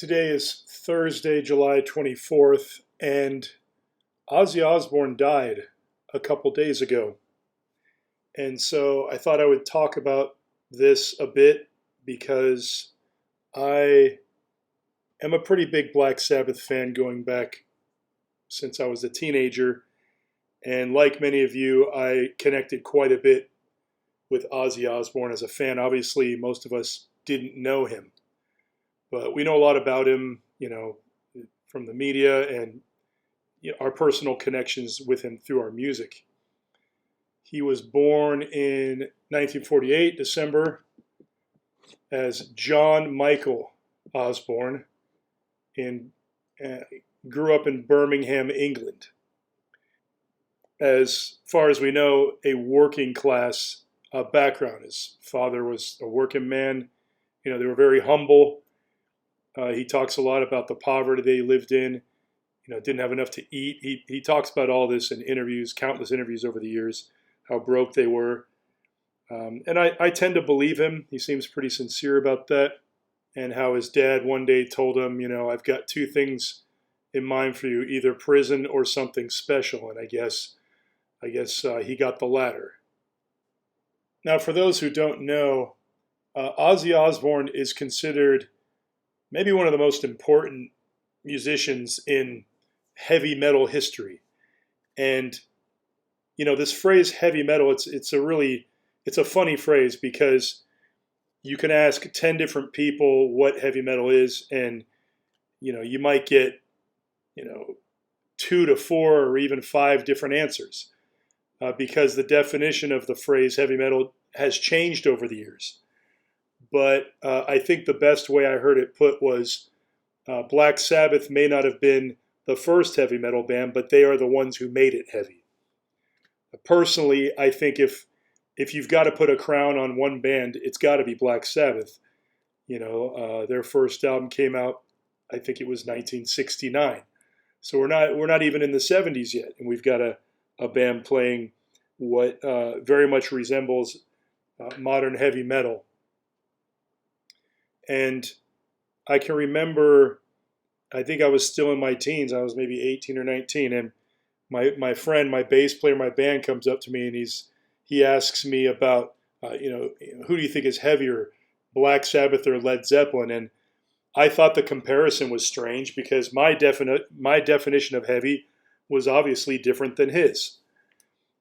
Today is Thursday, July 24th, and Ozzy Osbourne died a couple days ago. And so I thought I would talk about this a bit because I am a pretty big Black Sabbath fan going back since I was a teenager. And like many of you, I connected quite a bit with Ozzy Osbourne as a fan. Obviously, most of us didn't know him, but we know a lot about him, from the media and our personal connections with him through our music. He was born in 1948, December, as John Michael Osbourne, and grew up in Birmingham, England. As far as we know, a working class background. His father was a working man. They were very humble. He talks a lot about the poverty they lived in. Didn't have enough to eat. He talks about all this in interviews, countless interviews over the years, how broke they were. And I tend to believe him. He seems pretty sincere about that. And how his dad one day told him, I've got two things in mind for you, either prison or something special. And I guess he got the latter. Now, for those who don't know, Ozzy Osbourne is considered maybe one of the most important musicians in heavy metal history. And, this phrase heavy metal, it's a funny phrase because you can ask 10 different people what heavy metal is, and, you might get, 2 to 4 or even 5 different answers because the definition of the phrase heavy metal has changed over the years. But I think the best way I heard it put was Black Sabbath may not have been the first heavy metal band, but they are the ones who made it heavy. Personally, I think if you've got to put a crown on one band, it's got to be Black Sabbath. Their first album came out, I think it was 1969. So we're not even in the 70s yet, and we've got a band playing what very much resembles modern heavy metal. And I can remember, I think I was still in my teens. I was maybe 18 or 19, and my friend, my bass player, my band comes up to me and he asks me about, who do you think is heavier, Black Sabbath or Led Zeppelin? And I thought the comparison was strange because my definition of heavy was obviously different than his.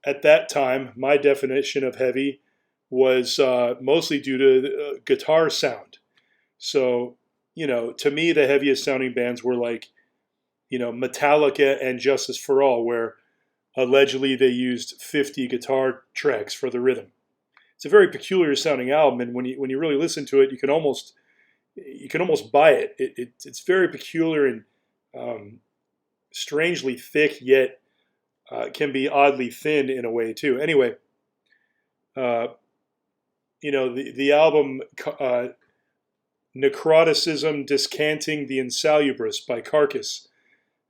At that time, my definition of heavy was mostly due to guitar sound. So, to me, the heaviest sounding bands were like, Metallica and Justice for All, where allegedly they used 50 guitar tracks for the rhythm. It's a very peculiar sounding album, and when you really listen to it, you can almost buy it. It's very peculiar and strangely thick, yet can be oddly thin in a way too. Anyway, the album Necroticism Descanting the Insalubrous by Carcass,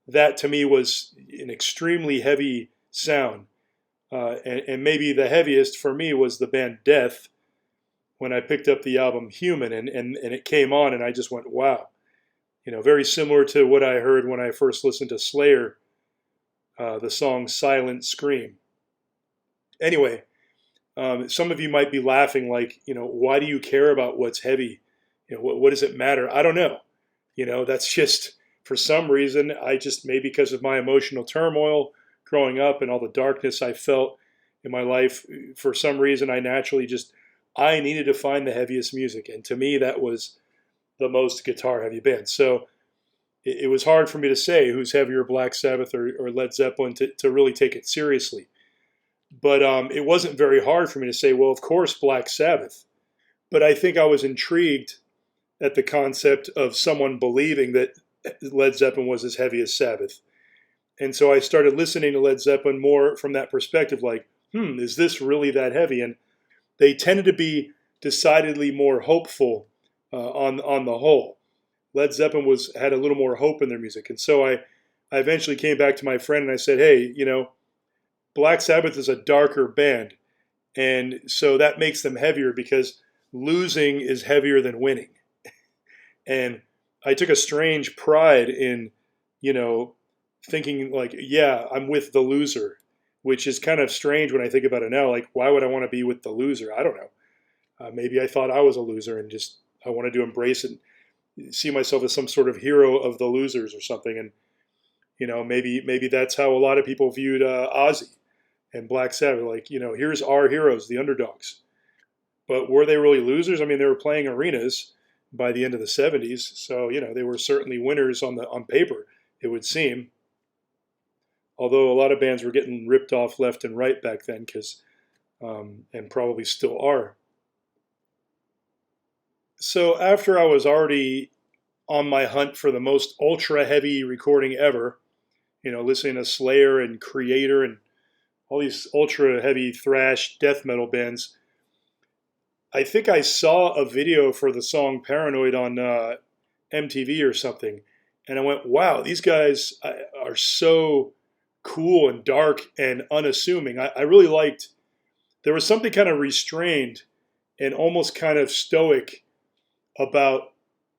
that to me was an extremely heavy sound. And maybe the heaviest for me was the band Death when I picked up the album Human and it came on and I just went, wow. Very similar to what I heard when I first listened to Slayer, the song Silent Scream. Anyway, some of you might be laughing like, why do you care about what's heavy? What does it matter? I don't know. That's just, for some reason, maybe because of my emotional turmoil growing up and all the darkness I felt in my life, for some reason, I needed to find the heaviest music. And to me, that was the most guitar heavy band. So it was hard for me to say who's heavier, Black Sabbath or Led Zeppelin, to really take it seriously. But it wasn't very hard for me to say, well, of course, Black Sabbath. But I think I was intrigued at the concept of someone believing that Led Zeppelin was as heavy as Sabbath. And so I started listening to Led Zeppelin more from that perspective, like, is this really that heavy? And they tended to be decidedly more hopeful on the whole. Led Zeppelin had a little more hope in their music. And so I eventually came back to my friend and I said, hey, Black Sabbath is a darker band. And so that makes them heavier because losing is heavier than winning. And I took a strange pride in, you know, thinking like, yeah, I'm with the loser, which is kind of strange when I think about it now. Like, why would I want to be with the loser? I don't know. Maybe I thought I was a loser and just I wanted to embrace it, see myself as some sort of hero of the losers or something. And maybe that's how a lot of people viewed Ozzy and Black Sabbath. Like, here's our heroes, the underdogs. But were they really losers? I mean, they were playing arenas by the end of the '70s, so they were certainly winners on paper. It would seem, although a lot of bands were getting ripped off left and right back then, because and probably still are. So after I was already on my hunt for the most ultra heavy recording ever, listening to Slayer and Creator and all these ultra heavy thrash death metal bands, I think I saw a video for the song Paranoid on MTV or something. And I went, wow, these guys are so cool and dark and unassuming. I really liked, there was something kind of restrained and almost kind of stoic about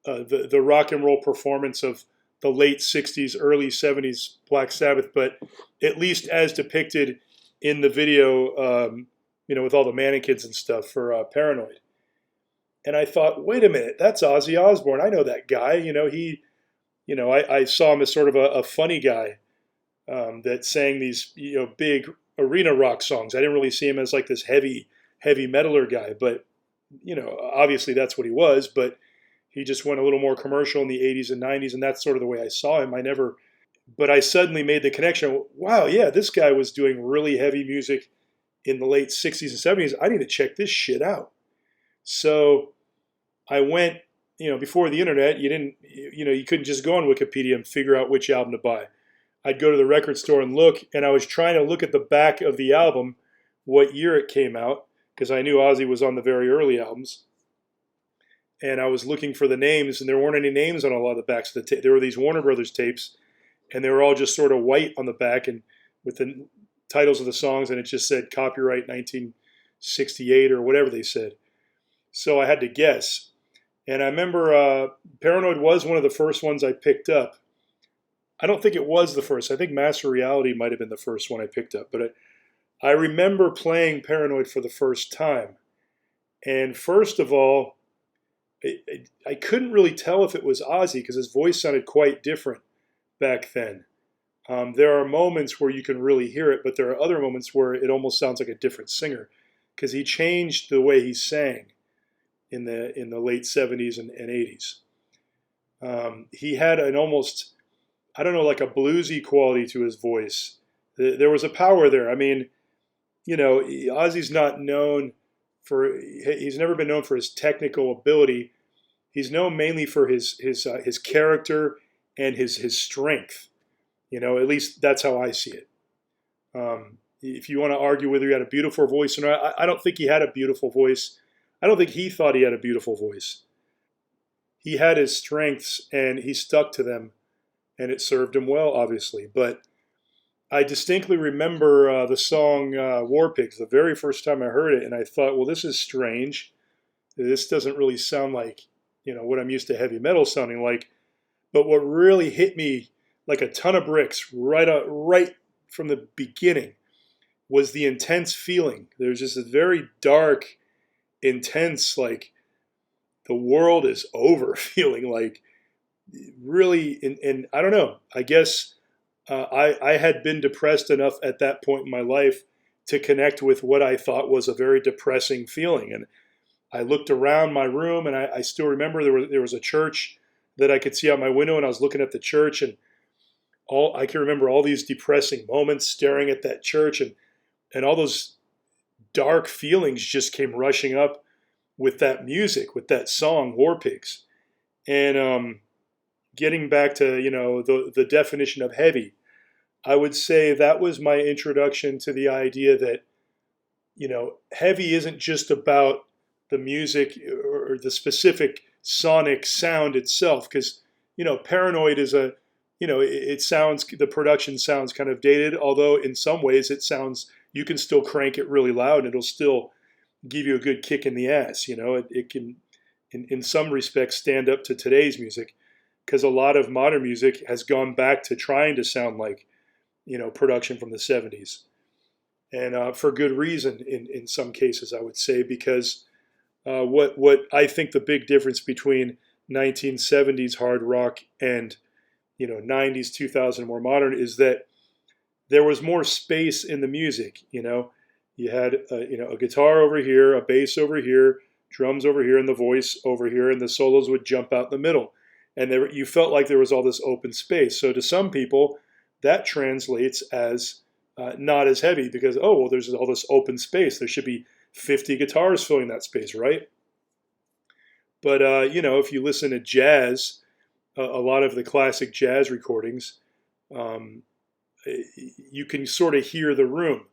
the rock and roll performance of the late '60s, early '70s Black Sabbath, but at least as depicted in the video, with all the mannequins and stuff for Paranoid. And I thought, wait a minute, that's Ozzy Osbourne. I know that guy. I saw him as sort of a funny guy that sang these, big arena rock songs. I didn't really see him as like this heavy metaler guy, but obviously that's what he was. But he just went a little more commercial in the '80s and '90s, and that's sort of the way I saw him. But I suddenly made the connection. Wow, yeah, this guy was doing really heavy music in the late '60s and '70s. I need to check this shit out. So I went, before the internet, you couldn't just go on Wikipedia and figure out which album to buy. I'd go to the record store and look, and I was trying to look at the back of the album, what year it came out, because I knew Ozzy was on the very early albums. And I was looking for the names, and there weren't any names on a lot of the backs of the tape. There were these Warner Brothers tapes, and they were all just sort of white on the back, and with the titles of the songs, and it just said copyright 1968 or whatever they said. So I had to guess. And I remember Paranoid was one of the first ones I picked up. I don't think it was the first. I think Master Reality might have been the first one I picked up. But I remember playing Paranoid for the first time. And first of all, I couldn't really tell if it was Ozzy because his voice sounded quite different back then. There are moments where you can really hear it, but there are other moments where it almost sounds like a different singer because he changed the way he sang in the late '70s and '80s. He had an almost, I don't know, like a bluesy quality to his voice. There was a power there. I mean, Ozzy's not known he's never been known for his technical ability. He's known mainly for his character and his strength. At least that's how I see it. If you want to argue whether he had a beautiful voice or not, I don't think he had a beautiful voice. I don't think he thought he had a beautiful voice. He had his strengths and he stuck to them, and it served him well, obviously. But I distinctly remember the song War Pigs the very first time I heard it, and I thought, well, this is strange. This doesn't really sound like, what I'm used to heavy metal sounding like. But what really hit me like a ton of bricks right from the beginning was the intense feeling. There was just a very dark, intense, like the world is over feeling, like really, and I don't know, I guess I had been depressed enough at that point in my life to connect with what I thought was a very depressing feeling. And I looked around my room, and I still remember there was a church that I could see out my window, and I was looking at the church, and I can remember all these depressing moments staring at that church, and all those dark feelings just came rushing up with that music, with that song, War Pigs. And getting back to, the definition of heavy, I would say that was my introduction to the idea that, heavy isn't just about the music or the specific sonic sound itself. Because, Paranoid is it sounds, the production sounds kind of dated, although in some ways you can still crank it really loud and it'll still give you a good kick in the ass. It can, in some respects, stand up to today's music. because a lot of modern music has gone back to trying to sound like, production from the 70s. And for good reason in some cases, I would say, because what I think the big difference between 1970s hard rock and 90s 2000 more modern is that there was more space in the music. You had a guitar over here, a bass over here, drums over here, and the voice over here, and the solos would jump out in the middle, and you felt like there was all this open space. So to some people, that translates as not as heavy because, oh, well, there's all this open space. There should be 50 guitars filling that space, right? But if you listen to jazz, a lot of the classic jazz recordings, you can sort of hear the room,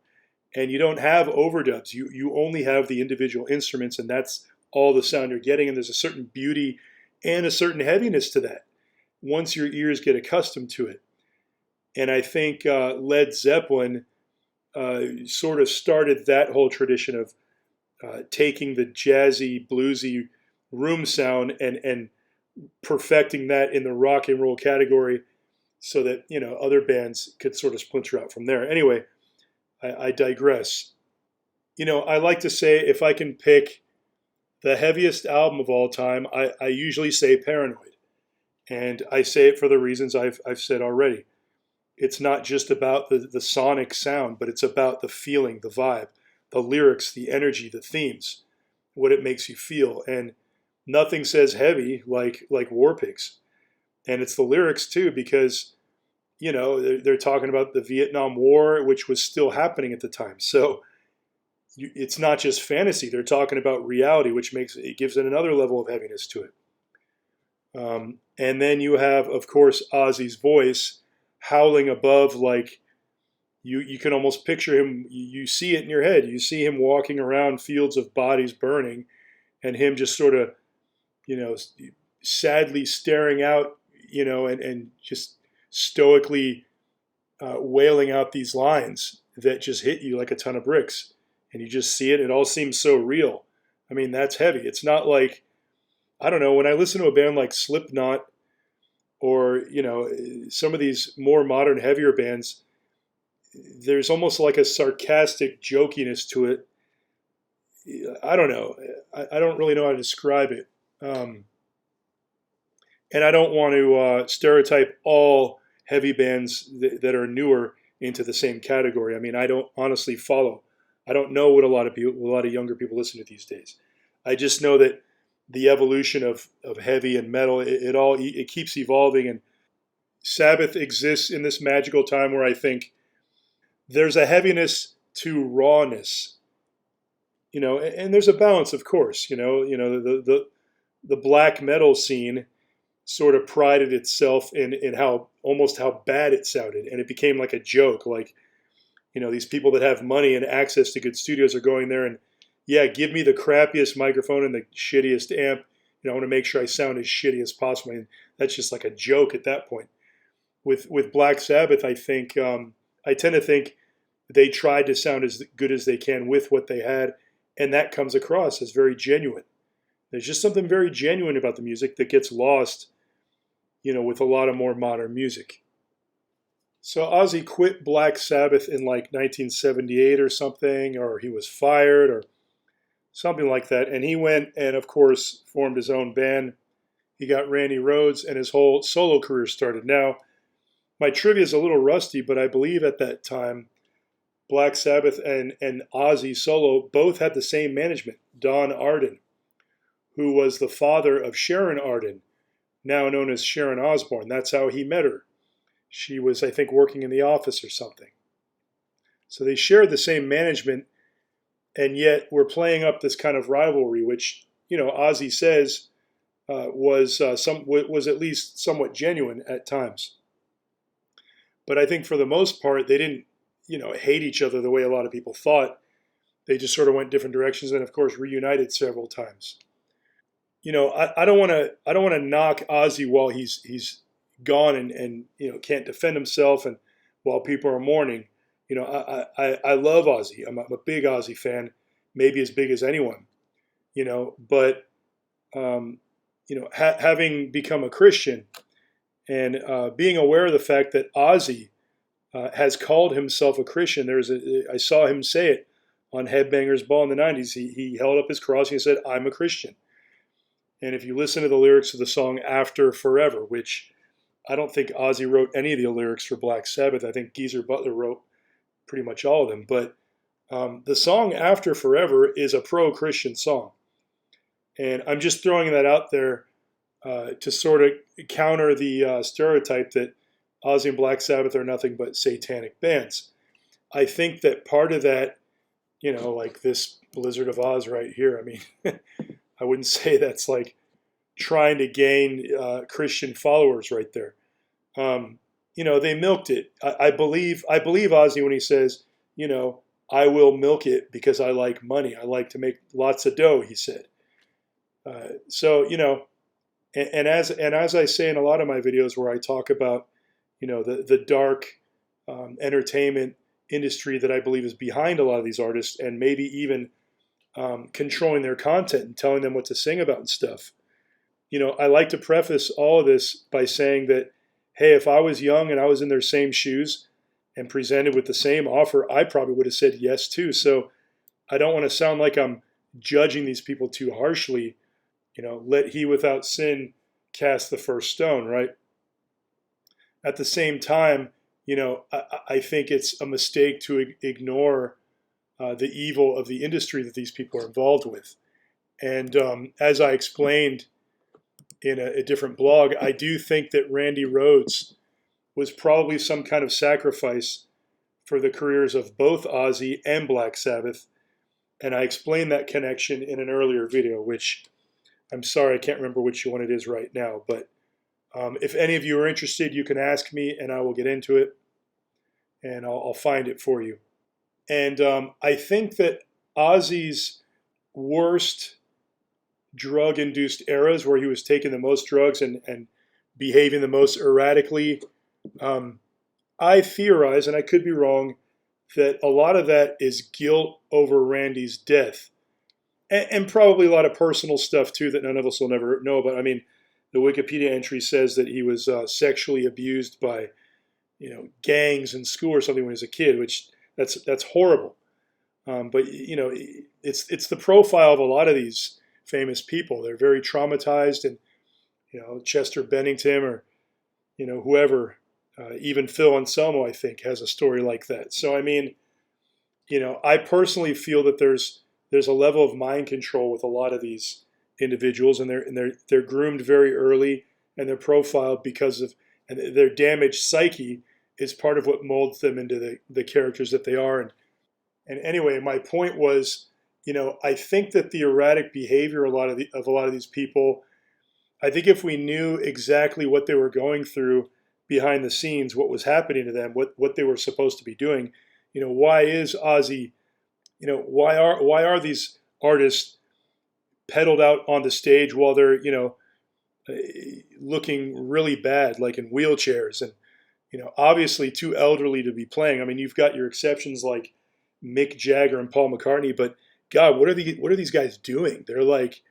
and you don't have overdubs. You only have the individual instruments, and that's all the sound you're getting. And there's a certain beauty and a certain heaviness to that once your ears get accustomed to it. And I think Led Zeppelin sort of started that whole tradition of taking the jazzy, bluesy room sound and perfecting that in the rock and roll category, so that other bands could sort of splinter out from there. Anyway, I digress. I like to say, if I can pick the heaviest album of all time, I usually say Paranoid, and I say it for the reasons I've said already. It's not just about the sonic sound, but it's about the feeling, the vibe, the lyrics, the energy, the themes, what it makes you feel. And nothing says heavy like War Pigs. And it's the lyrics too, because they're talking about the Vietnam War, which was still happening at the time. So it's not just fantasy. They're talking about reality, which gives it another level of heaviness to it. And then you have, of course, Ozzy's voice howling above, like you can almost picture him. You see it in your head. You see him walking around fields of bodies burning, and him just sort of, sadly staring out, and just stoically wailing out these lines that just hit you like a ton of bricks. And you just see it. It all seems so real. I mean, that's heavy. It's not like, I don't know, when I listen to a band like Slipknot, or some of these more modern, heavier bands, there's almost like a sarcastic jokiness to it. I don't know. I don't really know how to describe it. And I don't want to stereotype all heavy bands that are newer into the same category. I mean, I don't honestly follow. I don't know what a lot of younger people listen to these days. I just know that the evolution of heavy and metal, it keeps evolving, and Sabbath exists in this magical time where I think there's a heaviness to rawness, and there's a balance, of course. The black metal scene sort of prided itself in how bad it sounded, and it became like a joke. Like, these people that have money and access to good studios are going there and, yeah, give me the crappiest microphone and the shittiest amp. I want to make sure I sound as shitty as possible. And that's just like a joke at that point. With Black Sabbath, I think I tend to think they tried to sound as good as they can with what they had, and that comes across as very genuine. There's just something very genuine about the music that gets lost, with a lot of more modern music. So Ozzy quit Black Sabbath in like 1978 or something, or he was fired or something like that. And he went and, of course, formed his own band. He got Randy Rhoads, and his whole solo career started. Now, my trivia is a little rusty, but I believe at that time, Black Sabbath and Ozzy solo both had the same management, Don Arden, who was the father of Sharon Arden, now known as Sharon Osbourne. That's how he met her. She was, I think, working in the office or something. So they shared the same management, and yet we're playing up this kind of rivalry, which, Ozzy says was at least somewhat genuine at times. But I think for the most part, they didn't, hate each other the way a lot of people thought. They just sort of went different directions, and of course reunited several times. I don't want to knock Ozzy while he's gone and can't defend himself, and while people are mourning. I love Ozzy. I'm a big Ozzy fan, maybe as big as anyone. But having become a Christian, and being aware of the fact that Ozzy has called himself a Christian. I saw him say it on Headbangers Ball in the 90s. He held up his cross and he said, "I'm a Christian." And if you listen to the lyrics of the song After Forever, which I don't think Ozzy wrote any of the lyrics for Black Sabbath. I think Geezer Butler wrote pretty much all of them. But the song After Forever is a pro-Christian song. And I'm just throwing that out there to sort of counter the stereotype that Ozzy and Black Sabbath are nothing but satanic bands. I think that part of that, like this Blizzard of Oz right here, I mean, I wouldn't say that's like trying to gain Christian followers right there. They milked it. I believe Ozzy when he says, I will milk it because I like money. I like to make lots of dough, he said. And as I say in a lot of my videos where I talk about, the dark entertainment industry that I believe is behind a lot of these artists, and maybe even controlling their content and telling them what to sing about and stuff. I like to preface all of this by saying that, hey, if I was young and I was in their same shoes and presented with the same offer, I probably would have said yes too. So I don't want to sound like I'm judging these people too harshly. Let he without sin cast the first stone, right? At the same time, I think it's a mistake to ignore the evil of the industry that these people are involved with. And as I explained in a different blog, I do think that Randy Rhoads was probably some kind of sacrifice for the careers of both Ozzy and Black Sabbath. And I explained that connection in an earlier video, which I'm sorry, I can't remember which one it is right now. But if any of you are interested, you can ask me and I will get into it and I'll find it for you. And I think that Ozzy's worst drug-induced eras, where he was taking the most drugs and behaving the most erratically, I theorize, and I could be wrong, that a lot of that is guilt over Randy's death. And probably a lot of personal stuff, too, that none of us will never know about. I mean, the Wikipedia entry says that he was sexually abused by, gangs in school or something when he was a kid, which that's horrible. But it's the profile of a lot of these famous people. They're very traumatized, and Chester Bennington or whoever, even Phil Anselmo, I think, has a story like that. So I mean, I personally feel that there's a level of mind control with a lot of these individuals, and they're groomed very early, and they're profiled because of, and their damaged psyche is part of what molds them into the characters that they are. And anyway, my point was, I think that the erratic behavior of a lot of these people, I think if we knew exactly what they were going through behind the scenes, what was happening to them, what they were supposed to be doing, why is Ozzy, why are these artists pedaled out on the stage while they're, looking really bad, like in wheelchairs, and obviously too elderly to be playing. I mean, you've got your exceptions like Mick Jagger and Paul McCartney, but God, what are these guys doing? They're like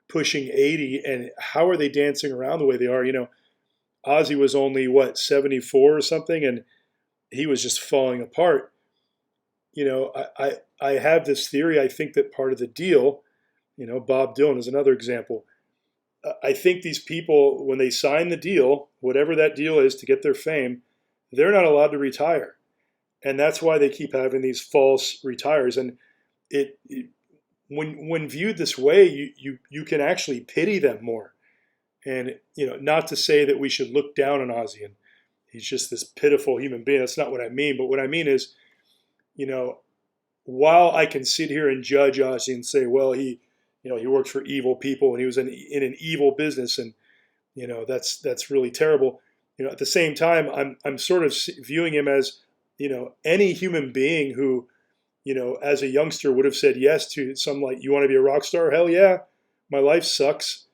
pushing 80, and how are they dancing around the way they are? Ozzy was only 74 or something, and he was just falling apart. I have this theory. I think that part of the deal, Bob Dylan is another example. I think these people, when they sign the deal, whatever that deal is to get their fame, they're not allowed to retire. And that's why they keep having these false retires. And when viewed this way, you can actually pity them more. And not to say that we should look down on Ozzy and he's just this pitiful human being. That's not what I mean. But what I mean is, while I can sit here and judge Ozzy and say, well, he worked for evil people and he was in an evil business, and that's really terrible. At the same time, I'm sort of viewing him as any human being who as a youngster would have said yes to some, like, you want to be a rock star? Hell yeah, my life sucks.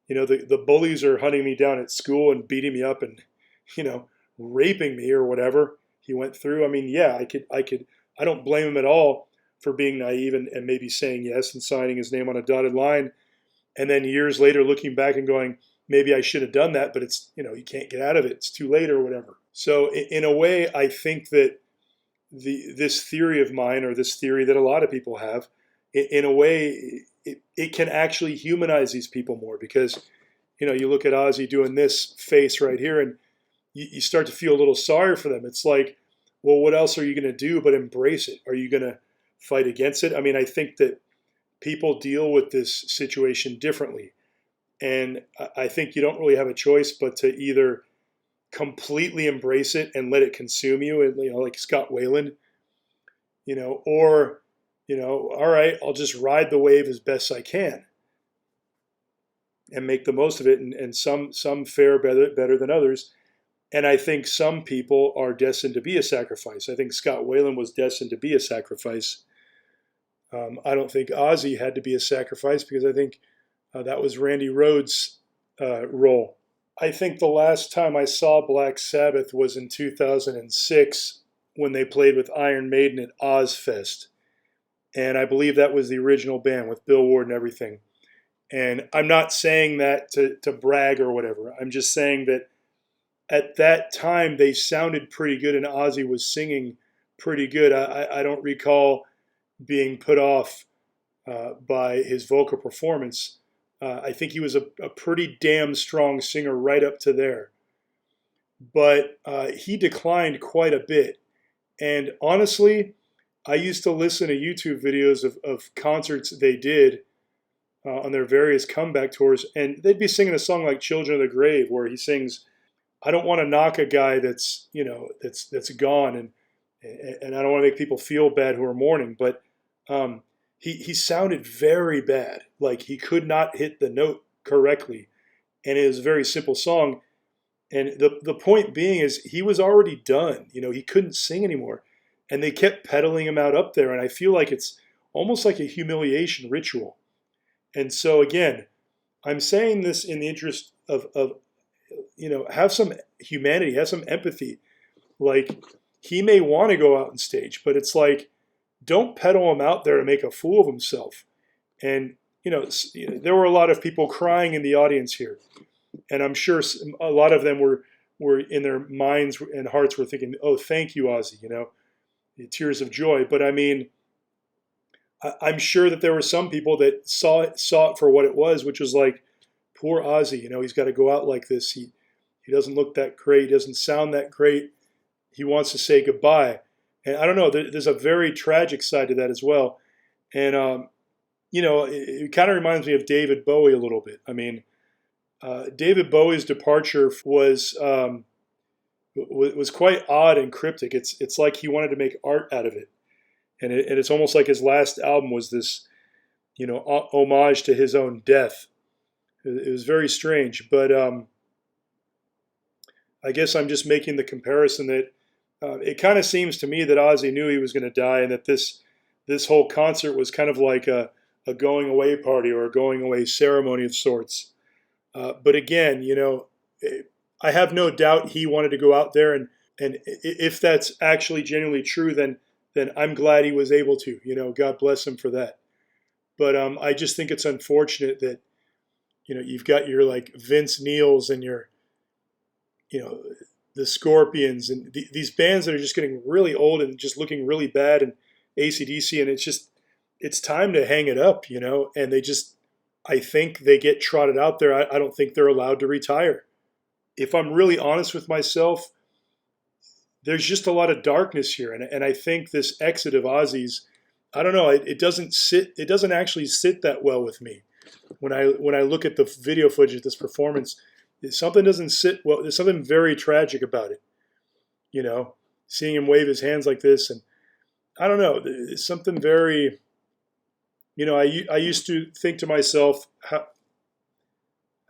The bullies are hunting me down at school and beating me up and raping me or whatever he went through. I mean, yeah, I don't blame him at all for being naive and maybe saying yes and signing his name on a dotted line, and then years later looking back and going, maybe I should have done that, but it's, you can't get out of it. It's too late or whatever. So in a way, I think that this theory of mine, or this theory that a lot of people have, in a way, it can actually humanize these people more, because, you look at Ozzy doing this face right here, and you start to feel a little sorry for them. It's like, well, what else are you going to do but embrace it? Are you going to fight against it? I mean, I think that people deal with this situation differently. And I think you don't really have a choice but to either completely embrace it and let it consume you, and, like Scott Weiland, or, all right, I'll just ride the wave as best I can and make the most of it. And some fare better than others. And I think some people are destined to be a sacrifice. I think Scott Weiland was destined to be a sacrifice. I don't think Ozzy had to be a sacrifice, because I think that was Randy Rhoads' role. I think the last time I saw Black Sabbath was in 2006 when they played with Iron Maiden at Ozfest. And I believe that was the original band with Bill Ward and everything. And I'm not saying that to brag or whatever. I'm just saying that at that time they sounded pretty good, and Ozzy was singing pretty good. I don't recall being put off by his vocal performance. I think he was a pretty damn strong singer right up to there. But he declined quite a bit. And honestly, I used to listen to YouTube videos of concerts they did on their various comeback tours, and they'd be singing a song like Children of the Grave, where he sings, I don't want to knock a guy that's that's gone, and I don't want to make people feel bad who are mourning, but he sounded very bad, like he could not hit the note correctly, and it was a very simple song. And the point being is, he was already done. He couldn't sing anymore, and they kept pedaling him out up there, and I feel like it's almost like a humiliation ritual. And so again, I'm saying this in the interest of have some humanity, have some empathy. Like, he may want to go out on stage, but it's like, don't pedal him out there to make a fool of himself. And, there were a lot of people crying in the audience here. And I'm sure a lot of them were in their minds and hearts were thinking, oh, thank you, Ozzy, tears of joy. But I mean, I'm sure that there were some people that saw it for what it was, which was like, poor Ozzy, he's got to go out like this. He doesn't look that great. He doesn't sound that great. He wants to say goodbye. And I don't know, there's a very tragic side to that as well. And, it kind of reminds me of David Bowie a little bit. I mean, David Bowie's departure was quite odd and cryptic. It's like he wanted to make art out of it. And it's almost like his last album was this, homage to his own death. It was very strange, but I guess I'm just making the comparison that it kind of seems to me that Ozzy knew he was going to die, and that this whole concert was kind of like a going away party or a going away ceremony of sorts. But again, I have no doubt he wanted to go out there, and if that's actually genuinely true, then I'm glad he was able to. God bless him for that. But I just think it's unfortunate that you've got your like Vince Neils and your the Scorpions and these bands that are just getting really old and just looking really bad, and AC/DC, and it's time to hang it up, and I think they get trotted out there. I don't think they're allowed to retire. If I'm really honest with myself, there's just a lot of darkness here, and I think this exit of Ozzy's, I don't know, it doesn't actually sit that well with me. When I look at the video footage of this performance, something doesn't sit well. There's something very tragic about it. Seeing him wave his hands like this, and I don't know, it's something very. I used to think to myself,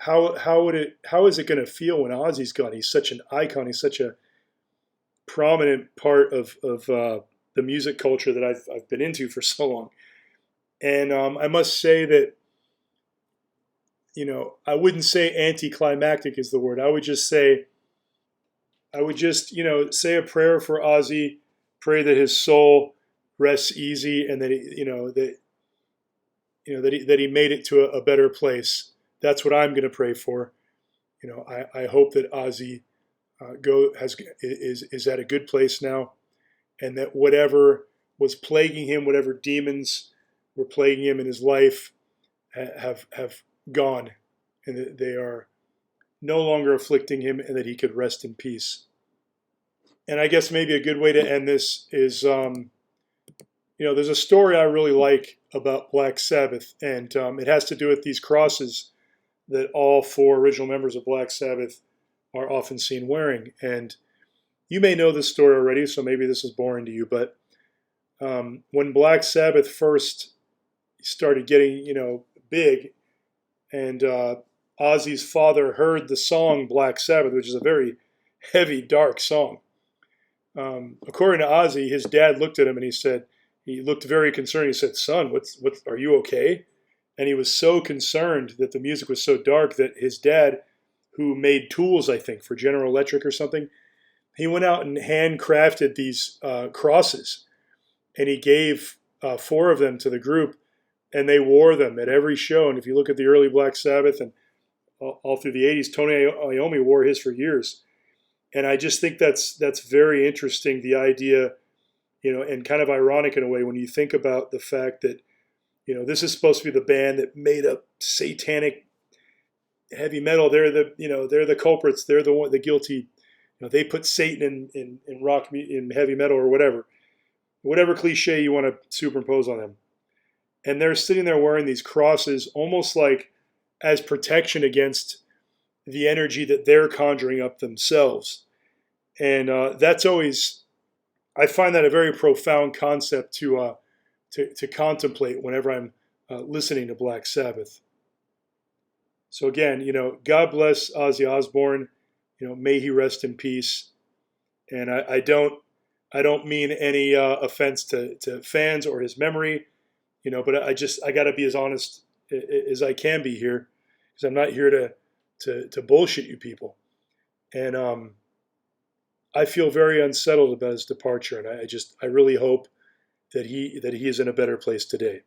how is it going to feel when Ozzy's gone? He's such an icon. He's such a prominent part of the music culture that I've been into for so long. And I must say that, I wouldn't say anticlimactic is the word. I would just say say a prayer for Ozzy, pray that his soul rests easy, and that that he made it to a better place. That's what I'm going to pray for. I hope that Ozzy is at a good place now, and that whatever was plaguing him, whatever demons were plaguing him in his life, have gone, and that they are no longer afflicting him, and that he could rest in peace. And I guess maybe a good way to end this is, there's a story I really like about Black Sabbath, and it has to do with these crosses that all four original members of Black Sabbath are often seen wearing. And you may know this story already, so maybe this is boring to you, but when Black Sabbath first started getting, big, and Ozzy's father heard the song Black Sabbath, which is a very heavy, dark song. According to Ozzy, his dad looked at him and he looked very concerned. He said, "Son, what, are you okay?" And he was so concerned that the music was so dark that his dad, who made tools, I think, for General Electric or something, he went out and handcrafted these crosses, and he gave 4 of them to the group, and they wore them at every show. And if you look at the early Black Sabbath and all through the 80s, Tony Iommi wore his for years. And I just think that's very interesting, the idea, and kind of ironic in a way when you think about the fact that, this is supposed to be the band that made up satanic heavy metal. They're the culprits. They're the guilty. They put Satan in rock, in heavy metal, or whatever cliche you want to superimpose on them. And they're sitting there wearing these crosses, almost like as protection against the energy that they're conjuring up themselves. And that's always, I find that a very profound concept to contemplate whenever I'm listening to Black Sabbath. So again, God bless Ozzy Osbourne. May he rest in peace. And I don't mean any offense to fans or his memory, but I got to be as honest as I can be here, because I'm not here to bullshit you people. And I feel very unsettled about his departure, and I really hope that he is in a better place today.